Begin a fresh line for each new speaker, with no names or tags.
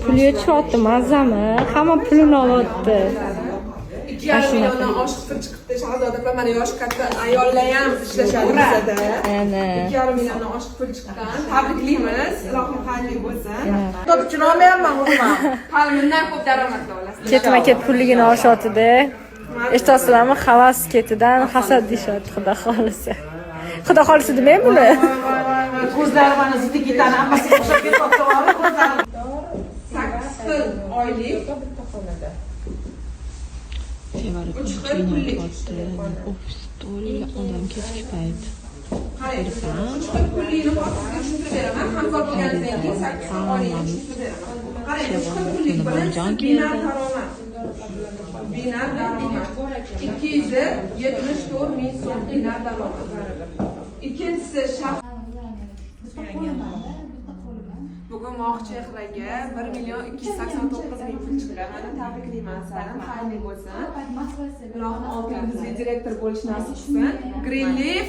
pul yechyapti, mazami? Hamma pulini olyapti.
2,5 milliondan oshiq pul chiqibdi. Shahzoda opam mana yosh katta ayollar ham ishlashadi bizada. 2,5 milliondan oshiq pul chiqqan. Tabriklaymiz. Ilohim xayrli bo'lsin. To'pchi olmayapman o'zim. Hali bundan ko'p daromadlar olasiz.
Ketma-ket pulligini oshotdi. Eshitasizlarmi? Havas ketidan hasad deyshadi, xudo xolisa. Xudo xolisa demaymi buni?
Ko'zlari mana ziddi ketadi, hammasi o'xshab ketyapti, ko'zlari.
8 xil oylik bitta xonada.
Fevral kuniyapti. Ofis to'la odam kechki payt.
Qarang, 3 xil pullikni hozirga tushuntirib beraman. Hamkor bo'lganingizdan keyin 8 xil oylikni tushuntirib beraman. Qarang, 3 xil pullik bilan bino daromad. Bino daromad 274 ming so'm bino daromad. Ikkinchisi bugun Moqchehraga 1 million 289 ming pul chiqqan. Mana tabriklayman seni. Xayrli bo'lsin. Ilohim oldingizga direktor bo'lish nasib qilsin. Green Leaf